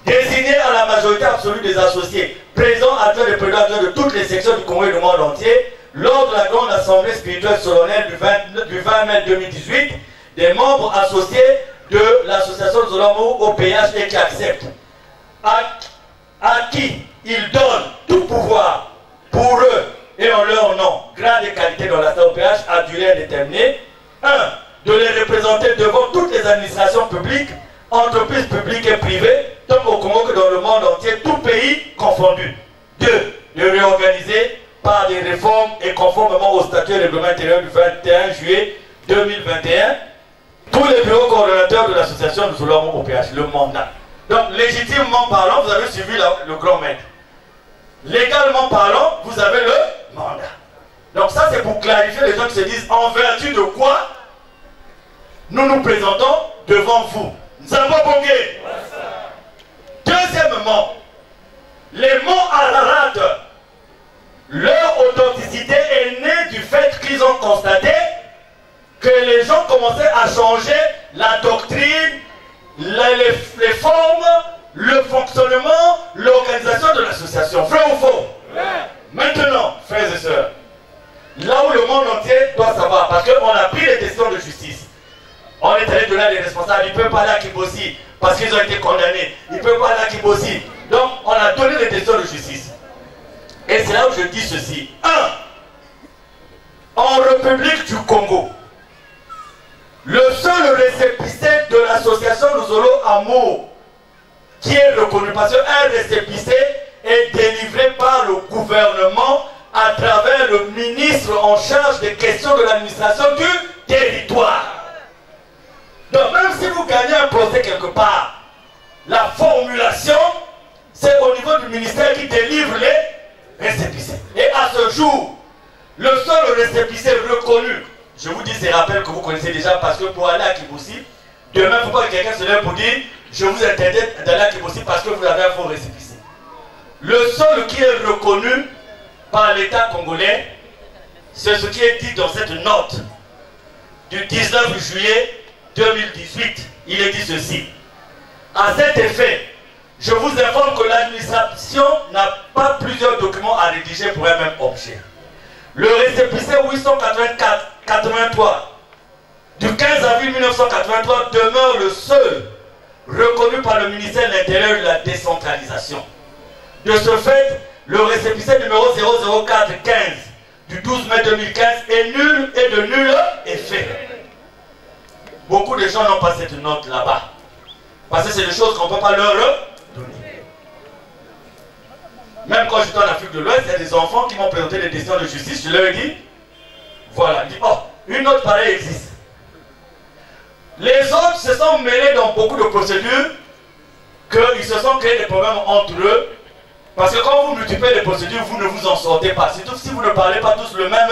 désigné à la majorité absolue des associés, présent adjoint des présidents de toutes les sections du Congo et du monde entier, lors de la grande assemblée spirituelle solennelle du 20 mai 2018, des membres associés de l'association de Zolamo au PH et qui acceptent, à qui ils donnent tout pouvoir pour eux et en leur nom, grade et qualité dans la OPH à durée indéterminée. 1. De les représenter devant toutes les administrations publiques, entreprises publiques et privées, tant au Congo que dans le monde entier, tout pays confondu. 2. De réorganiser par des réformes et conformément au statut et règlement intérieur du 21 juillet 2021, tous les bureaux coordonnateurs de l'association de Zolamo au PH, le mandat. Donc, légitimement parlant, vous avez suivi le grand maître. Légalement parlant, vous avez le mandat. Donc ça, c'est pour clarifier les gens qui se disent en vertu de quoi nous nous présentons devant vous. Nzamba Bongé. Deuxièmement, les mots Ararat, leur authenticité est née du fait qu'ils ont constaté que les gens commençaient à changer la doctrine, les formes, le fonctionnement, l'organisation de l'association. Vrai ou faux? Maintenant, frères et sœurs, là où le monde entier doit savoir, parce qu'on a pris les décisions de justice, on est allé donner les responsables, ils ne peuvent pas aller à Kibossi parce qu'ils ont été condamnés, ils ne peuvent pas aller à Kibossi. Donc, on a donné les décisions de justice. Et c'est là où je dis ceci. 1. En République du Congo, le seul récépissé de l'association Nuzolo Amour qui est reconnu, parce qu'un récépissé est délivré par le gouvernement à travers le ministre en charge des questions de l'administration du territoire. Donc même si vous gagnez un procès quelque part, la formulation, c'est au niveau du ministère qui délivre les récépissés. Et à ce jour, le seul récépissé reconnu, je vous dis ces rappels que vous connaissez déjà, parce que pour aller à Kibossi, demain, il ne faut pas que quelqu'un se lève pour dire je vous interdis d'aller à Kibossi parce que vous avez un faux récépissé. Le seul qui est reconnu par l'État congolais, c'est ce qui est dit dans cette note du 19 juillet 2018. Il est dit ceci. À cet effet, je vous informe que l'administration n'a pas plusieurs documents à rédiger pour un même objet. Le récépissé 883 du 15 avril 1983 demeure le seul reconnu par le ministère de l'Intérieur et de la décentralisation. De ce fait, le récépissé numéro 00415 du 12 mai 2015 est nul et de nul effet. Beaucoup de gens n'ont pas cette note là-bas. Parce que c'est des choses qu'on ne peut pas leur donner. Même quand j'étais en Afrique de l'Ouest, il y a des enfants qui m'ont présenté des décisions de justice. Je leur ai dit, voilà, ils disent, oh, une note pareille existe. Les autres se sont mêlés dans beaucoup de procédures, qu'ils se sont créés des problèmes entre eux, Parce que quand vous multipliez les procédures, vous ne vous en sortez pas. Surtout si vous ne parlez pas tous le même.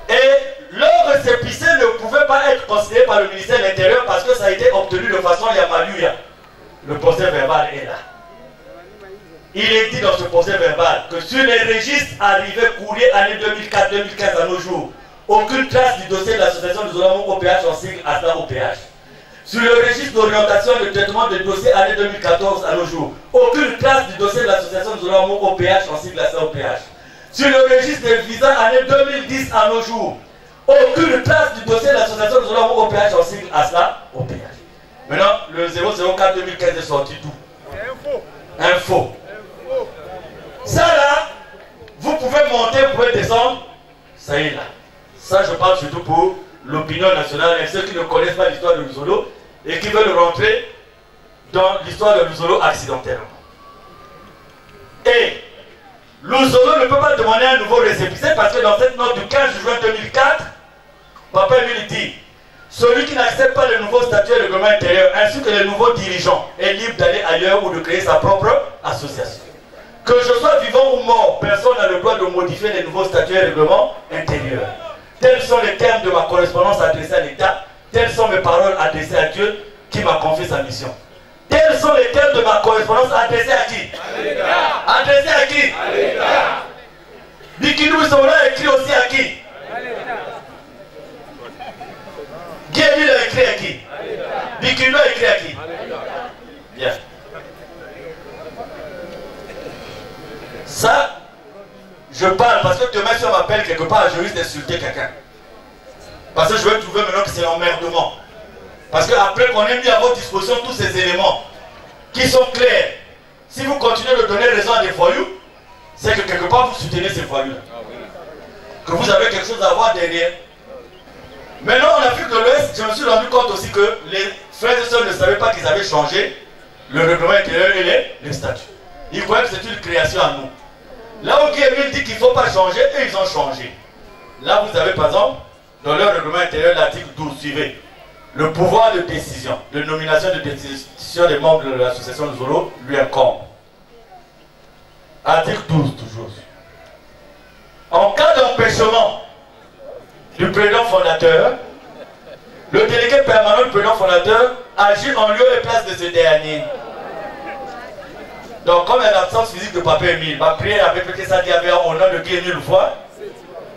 Et leur récépissé ne pouvait pas être considéré par le ministère de l'Intérieur parce que ça a été obtenu de façon Yamaluya. Le procès verbal est là. Il est dit dans ce procès verbal que sur les registres arrivés courrier année 2004-2015 à nos jours, aucune trace du dossier de l'association de Zolamo OPH en sigle ASLA OPH. Sur le registre d'orientation et de traitement des dossiers année 2014 à nos jours, aucune trace du dossier de l'association de Zolamo OPH en sigle ASLA OPH. Sur le registre des visas année 2010 à nos jours, aucune trace du dossier de l'association de Zolamo OPH en sigle ASLA OPH. Maintenant, le 004 2015 est sorti tout. Info. Ça là, vous pouvez monter, vous pouvez descendre. Ça y est là. Ça, je parle surtout pour l'opinion nationale et ceux qui ne connaissent pas l'histoire de Luzolo et qui veulent rentrer dans l'histoire de Luzolo accidentellement. Et Luzolo ne peut pas demander un nouveau récépissé parce que dans cette note du 15 juin 2004, Papa lui dit: celui qui n'accepte pas le nouveau statut et le règlement intérieur ainsi que les nouveaux dirigeants est libre d'aller ailleurs ou de créer sa propre association. Que je sois vivant ou mort, personne n'a le droit de modifier les nouveaux statuts et règlements intérieurs. Tels sont les termes de ma correspondance adressée à l'État. Telles sont mes paroles adressées à Dieu qui m'a confié sa mission. Tels sont les termes de ma correspondance adressée à qui? À l'État. Adressée à qui? À l'État. Bikindou Bisobola écrit aussi à qui? À l'État. Guéli a écrit à qui? À l'État. Bikindou a écrit à qui? À l'État. Bien. Ça, je parle parce que demain, si on m'appelle quelque part, je risque d'insulter quelqu'un. Parce que je vais trouver maintenant que c'est l'emmerdement. Parce qu'après qu'on ait mis à votre disposition tous ces éléments qui sont clairs, si vous continuez de donner raison à des voyous, c'est que quelque part vous soutenez ces voyous-là. Que vous avez quelque chose à voir derrière. Maintenant, en Afrique de l'Ouest, je me suis rendu compte aussi que les frères et sœurs ne savaient pas qu'ils avaient changé le règlement intérieur et les statuts. Ils croyaient que c'est une création à nous. Là où Guéville dit qu'il ne faut pas changer, eux ils ont changé. Là vous avez par exemple, dans leur règlement intérieur, l'article 12, suivez. Le pouvoir de décision, de nomination de décision des membres de l'association de Zolo lui incombe. Article 12 toujours. En cas d'empêchement du président fondateur, le délégué permanent du président fondateur agit en lieu et place de ce dernier. Donc, comme il y a l'absence physique de Papa Emile, ma prière avec le Tessa Diabéa au nom de Guy Emile Foy,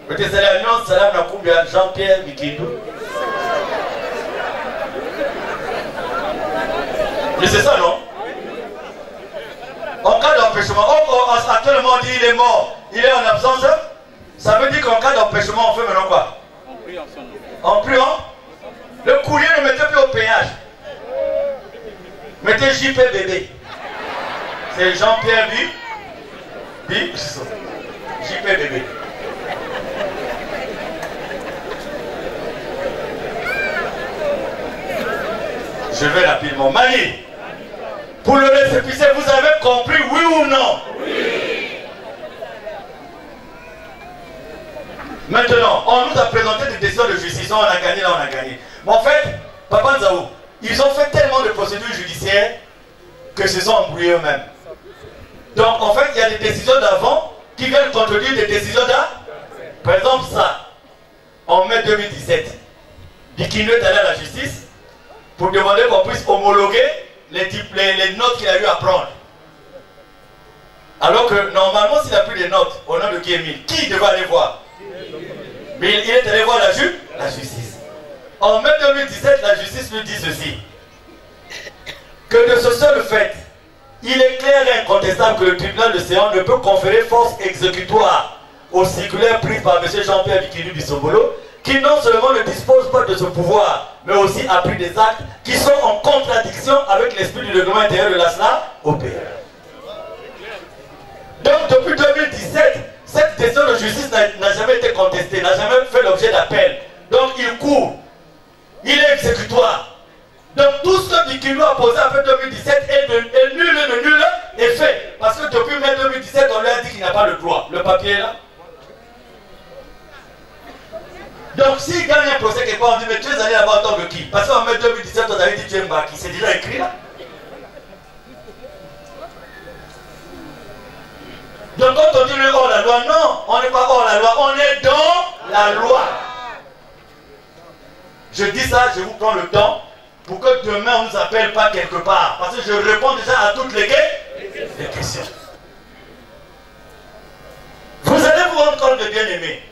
le Tessa Diabéa, Salam Nakumbia, Jean-Pierre Bikindou. Mais c'est ça, non? En cas d'empêchement, actuellement on dit il est mort, il est en absence, ça veut dire qu'en cas d'empêchement, on fait maintenant quoi? En priant, le courrier ne mettez plus au péage. Mettez JPBB. C'est Jean-Pierre JPBB. Je vais rapidement. Mali, pour le récépissé, vous avez compris, oui ou non? Oui. Maintenant, on nous a présenté des décisions de justice, on a gagné, là on a gagné. Mais en fait, Papa Nzaou, ils ont fait tellement de procédures judiciaires que se sont embrouillés eux-mêmes. Donc en fait, il y a des décisions d'avant qui viennent contredire des décisions d'après. Par exemple, ça, en mai 2017, Bikindou est allé à la justice pour demander qu'on puisse homologuer les notes qu'il a eu à prendre. Alors que normalement, s'il n'a plus de notes au nom de Guy Emile, qui devait aller voir? Mais il est allé voir la justice. En mai 2017, la justice lui dit ceci: que de ce seul fait, il est clair et incontestable que le tribunal de Séance ne peut conférer force exécutoire aux circulaires prises par M. Jean-Pierre Bikindou Bisobolo, qui non seulement ne dispose pas de ce pouvoir, mais aussi a pris des actes qui sont en contradiction avec l'esprit du règlement intérieur de l'ASLA OPH. Donc depuis 2017, cette décision de justice n'a jamais été contestée, n'a jamais fait l'objet d'appel. Donc il court, il est exécutoire. Donc tout ce que Bikindou a posé après 2017 est nul est fait. Parce que depuis mai 2017, on lui a dit qu'il n'a pas le droit. Le papier est là. Donc s'il gagne un procès quelque part, on dit mais tu es allé là-bas en tant que qui? Parce qu'en mai 2017, on avait dit tu es Mbaki. C'est déjà écrit là. Donc quand on dit hors la loi, non, on n'est pas hors la loi, on est dans la loi. Je dis ça, je vous prends le temps pour que demain on ne nous appelle pas quelque part. Parce que je réponds déjà à toutes les questions. Vous allez vous rendre compte de bien-aimés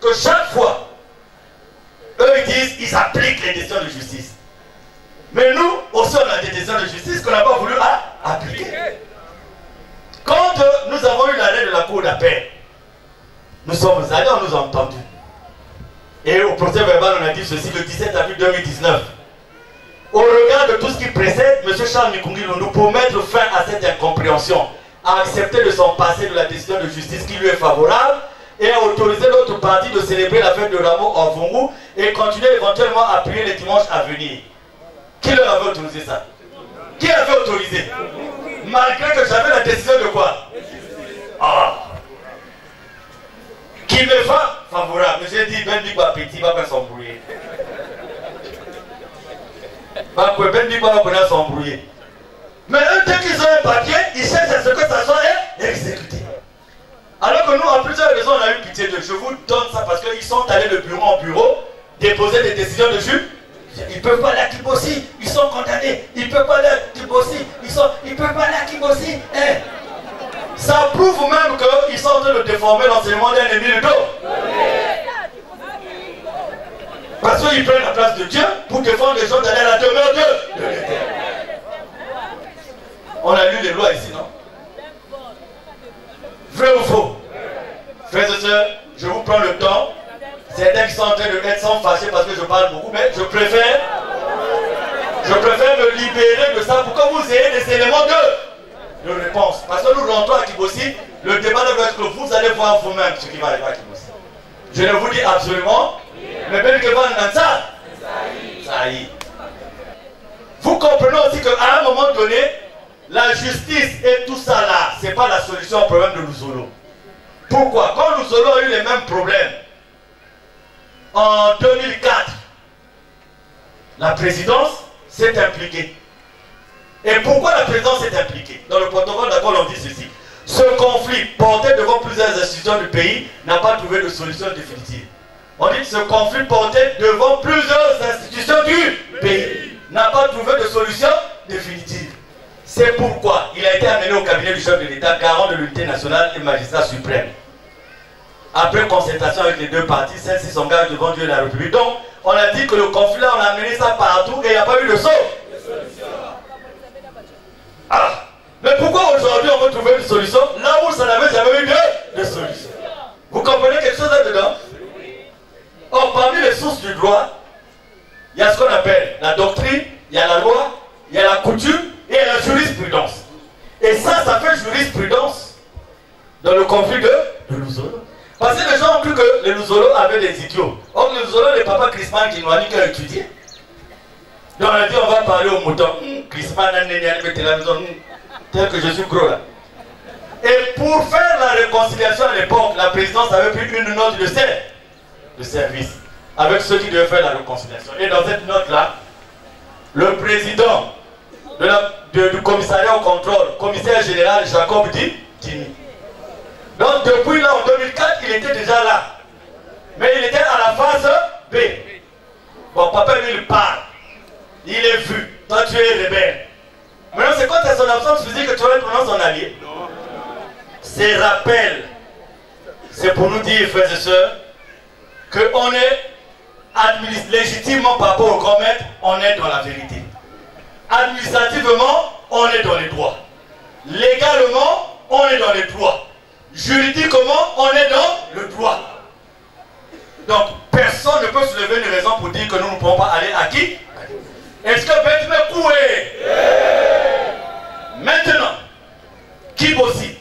que chaque fois, eux ils disent, ils appliquent les décisions de justice. Mais nous, aussi on a des décisions de justice qu'on n'a pas voulu appliquer. Quand nous avons eu l'arrêt de la cour d'appel, nous sommes allés, on nous a entendus. Et au procès verbal, on a dit ceci le 17 avril 2019. Au regard de tout ce qui précède, M. Charles Mikungi Lundu, pour mettre fin à cette incompréhension, a accepté de s'en passer de la décision de justice qui lui est favorable et a autorisé l'autre partie de célébrer la fête de Ramo en Vungu et continuer éventuellement à prier les dimanches à venir. Qui leur avait autorisé ça? Qui avait autorisé? Malgré que j'avais la décision de quoi? Qui me va favorable. J'ai dit, ben dit quoi petit, va pas s'embrouiller. Ben dit quoi va s'embrouiller. Mais eux, dès qu'ils ont un papier, ils cherchent à ce que ça soit exécuté. Alors que nous, en plusieurs raisons, on a eu pitié d'eux. Je vous donne ça parce qu'ils sont allés de bureau en bureau déposer des décisions de juge. Ils ne peuvent pas aller à Kibossi, ils sont condamnés. Ils ne peuvent pas aller à Kibossi, ils ne peuvent pas aller à Kibossi. Ça prouve même qu'ils sont en train de déformer l'enseignement d'un ennemi de dos. Parce qu'ils prennent la place de Dieu pour défendre les gens d'aller à la demeure de l'Éternel. On a lu les lois ici, non? Vrai ou faux? Frères et sœurs, je vous prends le temps. Certains qui sont en train de être sans fâcher parce que je parle beaucoup, mais je préfère me libérer de ça pour que vous ayez des éléments de réponse. Parce que nous rentrons à Kibossi, le débat doit être que vous allez voir vous-même ce qui va arriver à Kibossi. Je ne vous dis absolument, mais bien que vous dans ça, ça y est. Vous comprenez aussi qu'à un moment donné, la justice et tout ça là, ce n'est pas la solution au problème de Luzolo. Pourquoi? Quand Luzolo a eu les mêmes problèmes, en 2004, la présidence s'est impliquée. Et pourquoi la présidence s'est impliquée? Dans le protocole d'accord, on dit ceci. Ce conflit porté devant plusieurs institutions du pays n'a pas trouvé de solution définitive. On dit que ce conflit porté devant plusieurs institutions du pays n'a pas trouvé de solution définitive. C'est pourquoi il a été amené au cabinet du chef de l'État, garant de l'unité nationale et magistrat suprême. Après concertation avec les deux parties, celle-ci s'engage devant Dieu et la République. Donc, on a dit que le conflit là, on a amené ça partout et il n'y a pas eu de saut. Ah, mais pourquoi aujourd'hui on veut trouver une solution là où ça n'avait jamais eu de solution? Vous comprenez quelque chose là-dedans? Or, parmi les sources du droit, il y a ce qu'on appelle la doctrine, il y a la loi, il y a la coutume et il y a la jurisprudence. Et ça fait jurisprudence dans le conflit de Luzolo. Parce que les gens ont cru que les Luzolo avaient des idiots. Or, les Luzolo, les papas Christman qui nous a dit qu'à étudier. Donc, on a dit on va parler au mouton. Christman a mis la maison. Tel que je suis gros là. Et pour faire la réconciliation à l'époque, la présidence avait pris une note de service avec ceux qui devaient faire la réconciliation. Et dans cette note-là, le président du commissariat au contrôle, commissaire général Jacob Dini. Donc depuis là en 2004, il était déjà là. Mais il était à la phase B. Bon, papa lui il parle. Il est vu. Toi tu es rebelle. Maintenant c'est quand tu as son absence physique que tu vas prendre son allié. Ces rappels, c'est pour nous dire, frères et sœurs, qu'on est légitimement par rapport au grand maître, on est dans la vérité. Administrativement, on est dans les droits. Légalement, on est dans les droits. Juridiquement, on est dans le droit. Donc, personne ne peut se lever une raison pour dire que nous ne pouvons pas aller à qui? Est-ce que Bethme Koué? Maintenant, Kibossi.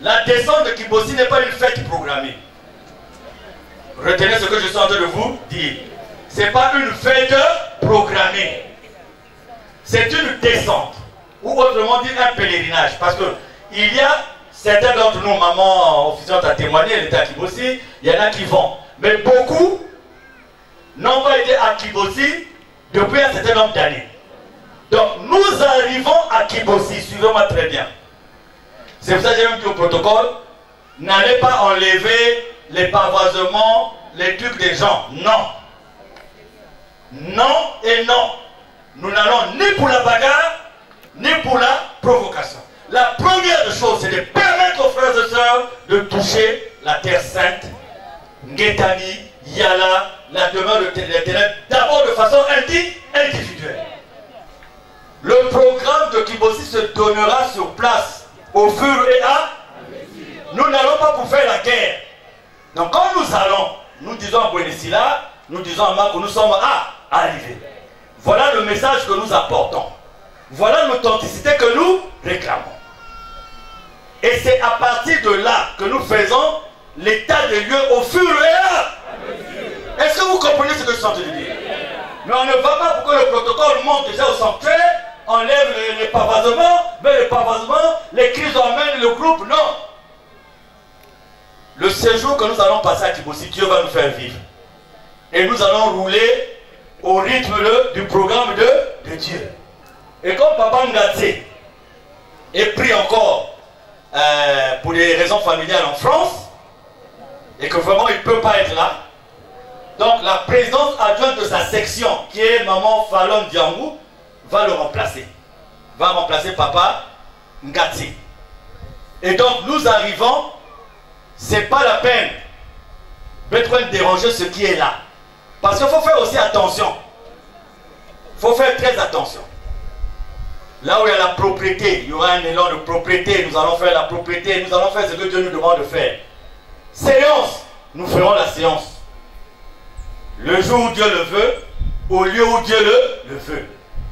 La descente de Kibossi n'est pas une fête programmée. Retenez ce que je suis en train de vous dire. Ce n'est pas une fête programmée. C'est une descente. Ou autrement dit un pèlerinage. Parce que il y a certains d'entre nous, maman officiante a témoigné, elle était à Kibossi, il y en a qui vont. Mais beaucoup n'ont pas été à Kibossi depuis un certain nombre d'années. Donc nous arrivons à Kibossi, suivez-moi très bien. C'est pour ça que j'ai même dit au protocole, n'allez pas enlever les pavoisements, les trucs des gens. Non. Non et non. Nous n'allons ni pour la bagarre, ni pour la provocation. La première des choses, c'est de permettre aux frères et sœurs de toucher la terre sainte, Ngetani, Yala, la demeure de l'Éternel, d'abord de façon individuelle. Le programme de Kibosi se donnera sur place au fur et à mesure. Nous n'allons pas pour faire la guerre. Donc quand nous allons, nous disons à Bouénissila, nous disons à Marc que nous sommes arrivés. Voilà le message que nous apportons. Voilà l'authenticité que nous réclamons. Et c'est à partir de là que nous faisons l'état des lieux au fur et à mesure. Est-ce que vous comprenez ce que je suis en train de dire? Mais on ne va pas pour que le protocole monte déjà au sanctuaire, enlève les pavoisements, mais les pavoisements, les crises emmènent le groupe, non. Le séjour que nous allons passer à Kibosi, Dieu va nous faire vivre. Et nous allons rouler au rythme du programme de Dieu. Et comme Papa Ngatse est pris encore pour des raisons familiales en France, et que vraiment il ne peut pas être là, donc la présidente adjointe de sa section, qui est Maman Fallon Diangou, va le remplacer. Va remplacer Papa Ngatse. Et donc nous arrivons, c'est pas la peine de déranger ce qui est là. Parce qu'il faut faire aussi attention. Il faut faire très attention. Là où il y a la propriété, il y aura un élan de propriété. Nous allons faire la propriété. Nous allons faire ce que Dieu nous demande de faire. Séance. Nous ferons la séance. Le jour où Dieu le veut, au lieu où Dieu le veut.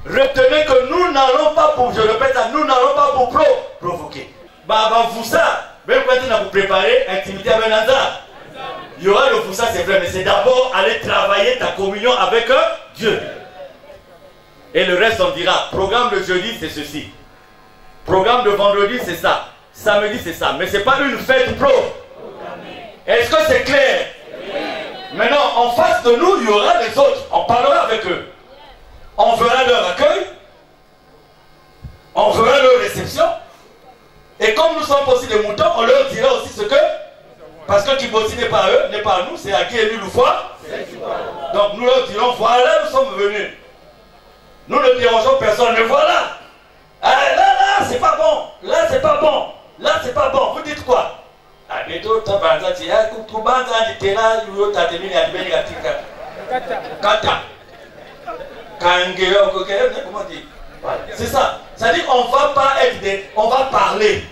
Retenez que nous n'allons pas pour, je répète ça, nous n'allons pas pour provoquer. Vous ça, même quand on a vous préparé, intimité avec Nanda. Il y aura le Foussa, c'est vrai, mais c'est d'abord aller travailler ta communion avec Dieu. Et le reste, on dira, programme de jeudi, c'est ceci. Programme de vendredi, c'est ça. Samedi, c'est ça. Mais ce n'est pas une fête pro. Est-ce que c'est clair? Maintenant, en face de nous, il y aura les autres. On parlera avec eux. On verra leur accueil. On verra leur réception. Et comme nous sommes aussi des moutons, on leur dira aussi ce que... Parce que Kibosi n'est pas eux, n'est pas nous, c'est à qui est lui Loufoua. Donc nous leur dirons, voilà, nous sommes venus. Nous ne dérangeons personne, mais voilà. Là, c'est pas bon. Là, c'est pas bon. Là, c'est pas bon. Vous dites quoi? C'est ça. C'est-à-dire qu'on ne va pas être des... On va parler.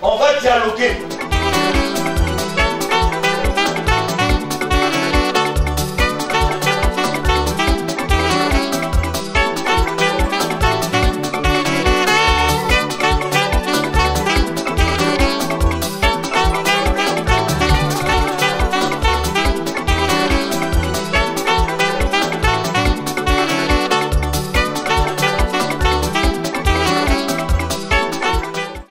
On va dialoguer.